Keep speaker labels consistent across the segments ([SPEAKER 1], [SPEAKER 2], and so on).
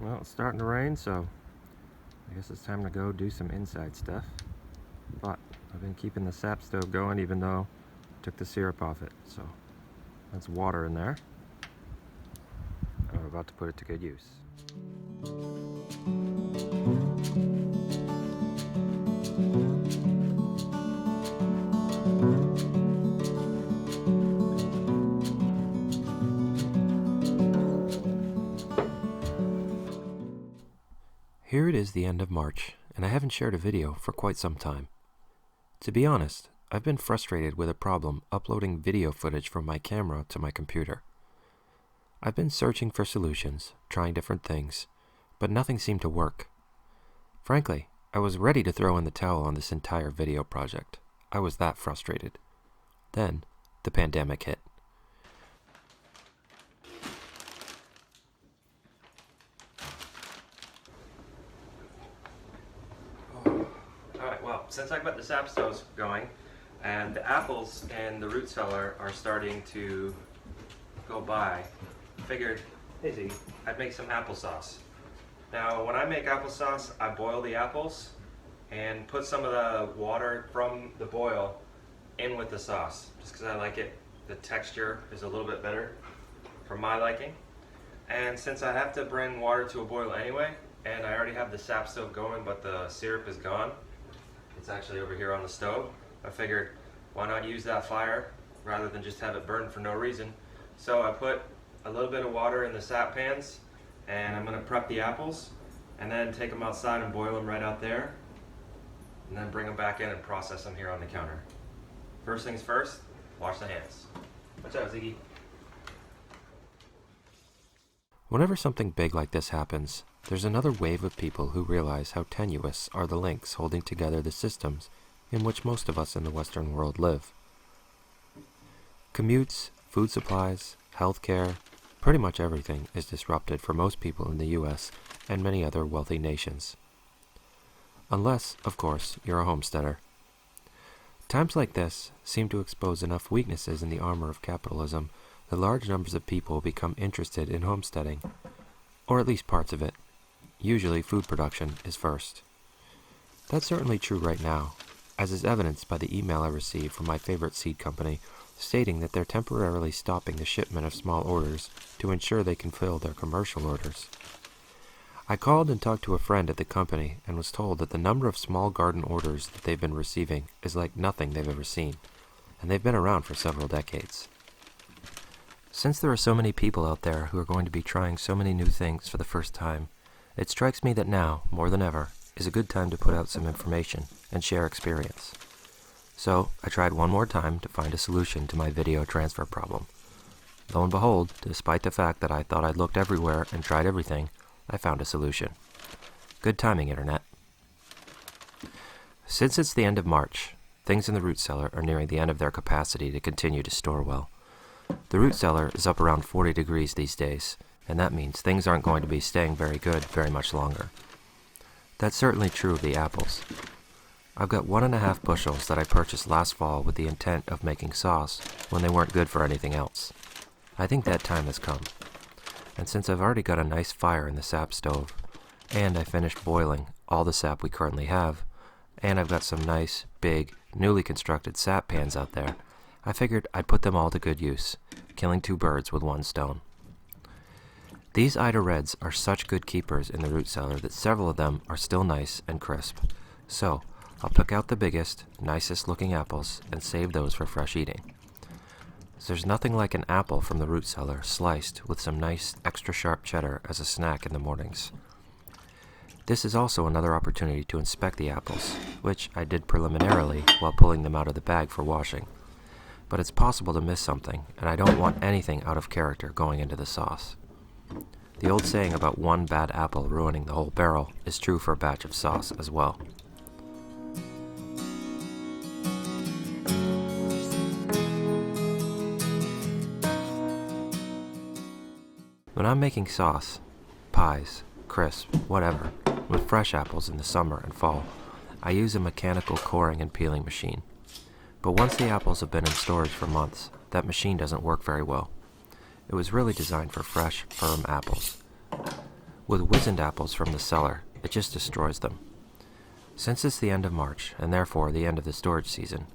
[SPEAKER 1] Well, it's starting to rain, so I guess it's time to go do some inside stuff. But I've been keeping the sap stove going even though I took the syrup off it. So that's water in there. I'm about to put it to good use. Here it is the end of March, and I haven't shared a video for quite some time. To be honest, I've been frustrated with a problem uploading video footage from my camera to my computer. I've been searching for solutions, trying different things, but nothing seemed to work. Frankly, I was ready to throw in the towel on this entire video project. I was that frustrated. Then, the pandemic hit. Alright, well, since I've got the sap stoves going, and the apples in the root cellar are starting to go by, I figured, hey Ziggy, I'd make some applesauce. Now, when I make applesauce, I boil the apples and put some of the water from the boil in with the sauce, just because I like it. The texture is a little bit better for my liking. And since I have to bring water to a boil anyway, and I already have the sap stove going, but the syrup is gone, it's actually over here on the stove, I figured, why not use that fire rather than just have it burn for no reason. So I put a little bit of water in the sap pans, and I'm going to prep the apples, and then take them outside and boil them right out there, and then bring them back in and process them here on the counter. First things first, wash the hands. Watch out, Ziggy. Whenever something big like this happens, there's another wave of people who realize how tenuous are the links holding together the systems in which most of us in the Western world live. Commutes, food supplies, healthcare, pretty much everything is disrupted for most people in the US and many other wealthy nations. Unless, of course, you're a homesteader. Times like this seem to expose enough weaknesses in the armor of capitalism that large numbers of people become interested in homesteading, or at least parts of it. Usually food production is first. That's certainly true right now, as is evidenced by the email I received from my favorite seed company stating that they're temporarily stopping the shipment of small orders to ensure they can fill their commercial orders. I called and talked to a friend at the company and was told that the number of small garden orders that they've been receiving is like nothing they've ever seen, and they've been around for several decades. Since there are so many people out there who are going to be trying so many new things for the first time, it strikes me that now, more than ever, is a good time to put out some information and share experience. So, I tried one more time to find a solution to my video transfer problem. Lo and behold, despite the fact that I thought I'd looked everywhere and tried everything, I found a solution. Good timing, Internet. Since it's the end of March, things in the root cellar are nearing the end of their capacity to continue to store well. The root cellar is up around 40 degrees these days, and that means things aren't going to be staying very good very much longer. That's certainly true of the apples. I've got 1.5 bushels that I purchased last fall with the intent of making sauce when they weren't good for anything else. I think that time has come. And since I've already got a nice fire in the sap stove, and I finished boiling all the sap we currently have, and I've got some nice, big, newly constructed sap pans out there, I figured I'd put them all to good use, killing 2 birds with 1 stone. These Ida Reds are such good keepers in the root cellar that several of them are still nice and crisp. So, I'll pick out the biggest, nicest looking apples and save those for fresh eating. There's nothing like an apple from the root cellar sliced with some nice extra sharp cheddar as a snack in the mornings. This is also another opportunity to inspect the apples, which I did preliminarily while pulling them out of the bag for washing. But it's possible to miss something, and I don't want anything out of character going into the sauce. The old saying about one bad apple ruining the whole barrel is true for a batch of sauce as well. When I'm making sauce, pies, crisp, whatever, with fresh apples in the summer and fall, I use a mechanical coring and peeling machine. But once the apples have been in storage for months, that machine doesn't work very well. It was really designed for fresh, firm apples. With wizened apples from the cellar, it just destroys them. Since it's the end of March, and therefore the end of the storage season,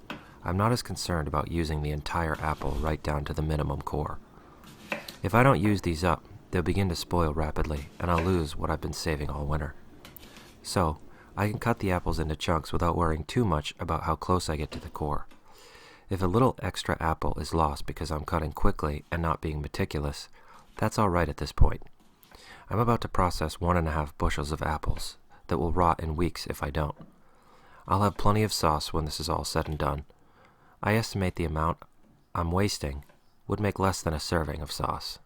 [SPEAKER 1] I'm not as concerned about using the entire apple right down to the minimum core. If I don't use these up, they'll begin to spoil rapidly, and I'll lose what I've been saving all winter. So, I can cut the apples into chunks without worrying too much about how close I get to the core. If a little extra apple is lost because I'm cutting quickly and not being meticulous, that's all right at this point. I'm about to process 1.5 bushels of apples that will rot in weeks if I don't. I'll have plenty of sauce when this is all said and done. I estimate the amount I'm wasting would make less than a serving of sauce.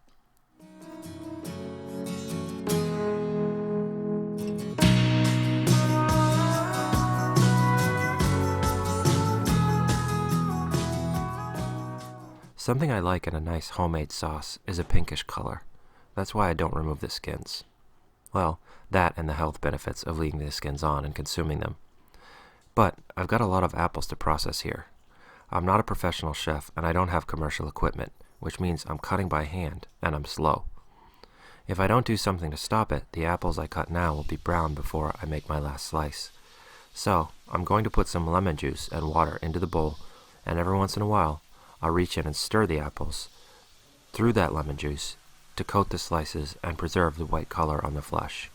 [SPEAKER 1] Something I like in a nice homemade sauce is a pinkish color. That's why I don't remove the skins. Well, that and the health benefits of leaving the skins on and consuming them. But I've got a lot of apples to process here. I'm not a professional chef and I don't have commercial equipment, which means I'm cutting by hand and I'm slow. If I don't do something to stop it, the apples I cut now will be brown before I make my last slice. So, I'm going to put some lemon juice and water into the bowl, and every once in a while, I'll reach in and stir the apples through that lemon juice to coat the slices and preserve the white color on the flesh.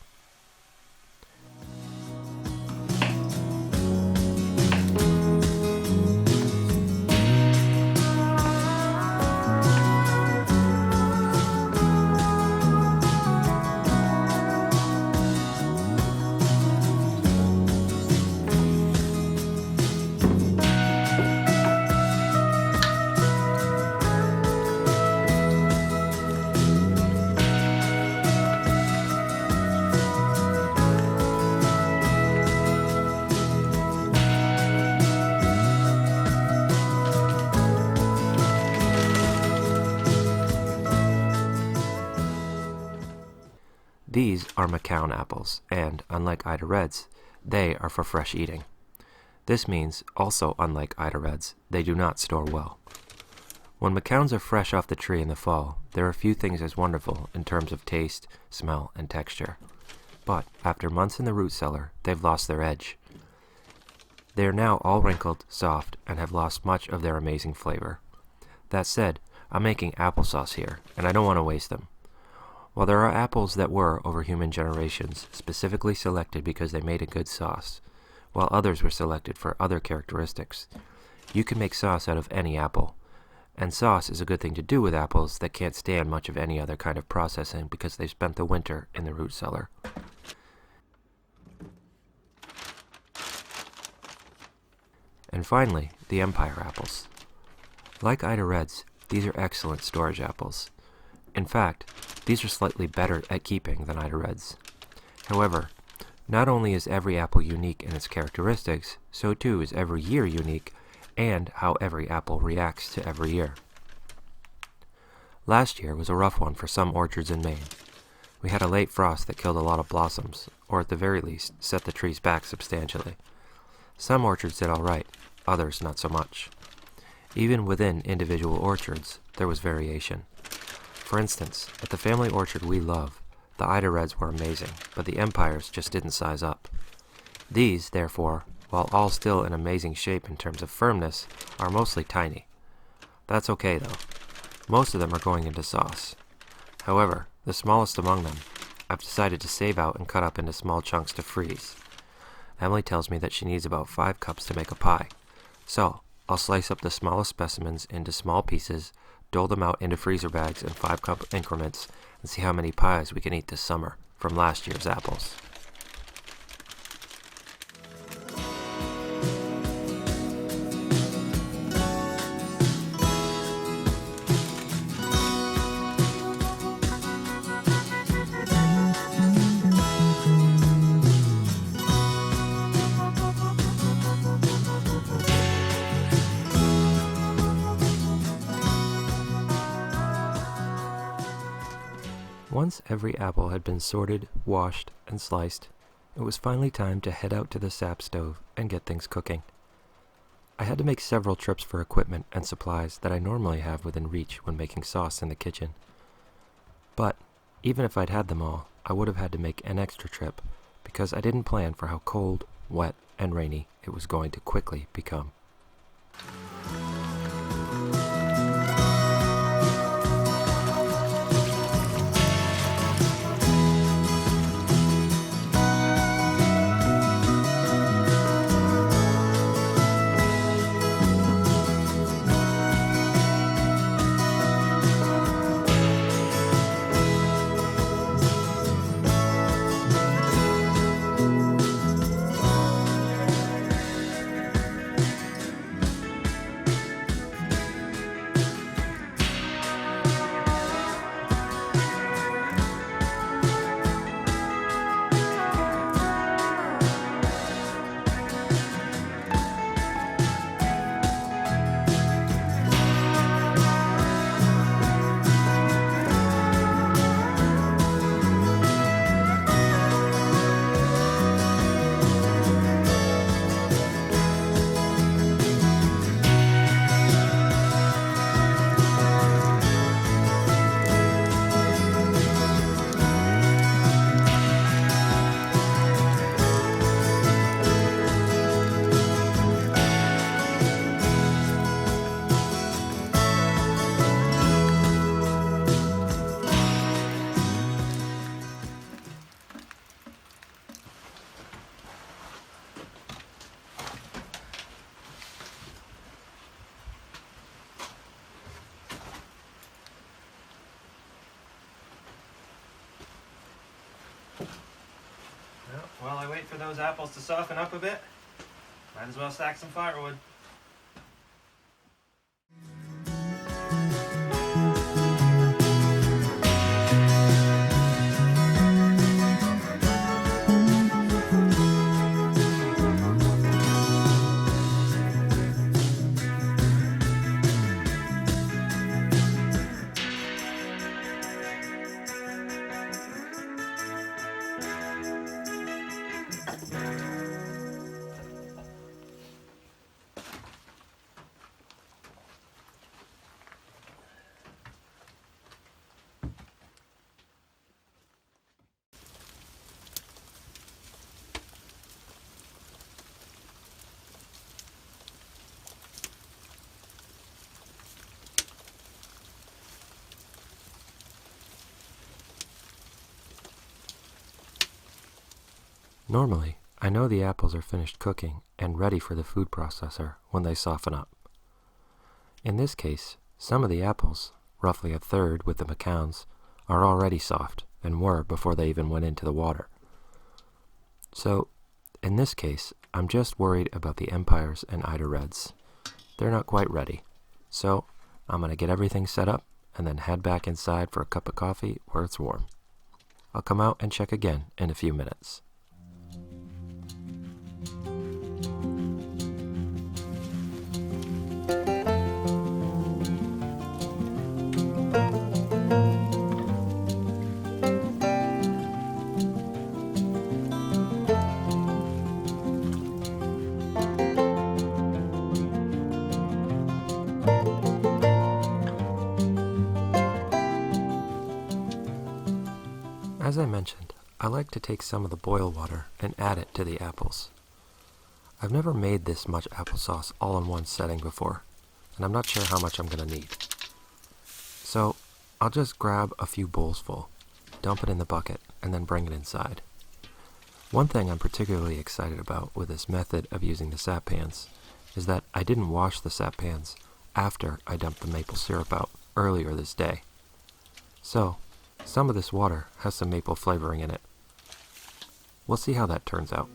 [SPEAKER 1] These are McCown apples, and, unlike Ida Reds, they are for fresh eating. This means, also unlike Ida Reds, they do not store well. When McCowns are fresh off the tree in the fall, there are few things as wonderful in terms of taste, smell, and texture. But, after months in the root cellar, they've lost their edge. They are now all wrinkled, soft, and have lost much of their amazing flavor. That said, I'm making applesauce here, and I don't want to waste them. While there are apples that were, over human generations, specifically selected because they made a good sauce, while others were selected for other characteristics, you can make sauce out of any apple. And sauce is a good thing to do with apples that can't stand much of any other kind of processing because they've spent the winter in the root cellar. And finally, the Empire apples. Like Ida Reds, these are excellent storage apples. In fact, these are slightly better at keeping than Ida Reds. However, not only is every apple unique in its characteristics, so too is every year unique, and how every apple reacts to every year. Last year was a rough one for some orchards in Maine. We had a late frost that killed a lot of blossoms, or at the very least, set the trees back substantially. Some orchards did all right, others not so much. Even within individual orchards, there was variation. For instance, at the family orchard we love, the Ida Reds were amazing, but the Empires just didn't size up. These, therefore, while all still in amazing shape in terms of firmness, are mostly tiny. That's okay though. Most of them are going into sauce. However, the smallest among them, I've decided to save out and cut up into small chunks to freeze. Emily tells me that she needs about 5 cups to make a pie. So, I'll slice up the smallest specimens into small pieces, dole them out into freezer bags in 5-cup increments, and see how many pies we can eat this summer from last year's apples. Once every apple had been sorted, washed, and sliced, it was finally time to head out to the sap stove and get things cooking. I had to make several trips for equipment and supplies that I normally have within reach when making sauce in the kitchen. But, even if I'd had them all, I would have had to make an extra trip because I didn't plan for how cold, wet, and rainy it was going to quickly become. While I wait for those apples to soften up a bit, might as well stack some firewood. Normally, I know the apples are finished cooking and ready for the food processor when they soften up. In this case, some of the apples, roughly a third with the McCowns, are already soft and were before they even went into the water. So, in this case, I'm just worried about the Empires and Ida Reds. They're not quite ready, so I'm going to get everything set up and then head back inside for a cup of coffee where it's warm. I'll come out and check again in a few minutes. As I mentioned, I like to take some of the boil water and add it to the apples. I've never made this much applesauce all in one setting before, and I'm not sure how much I'm going to need. So, I'll just grab a few bowls full, dump it in the bucket, and then bring it inside. One thing I'm particularly excited about with this method of using the sap pans is that I didn't wash the sap pans after I dumped the maple syrup out earlier this day. So, some of this water has some maple flavoring in it. We'll see how that turns out.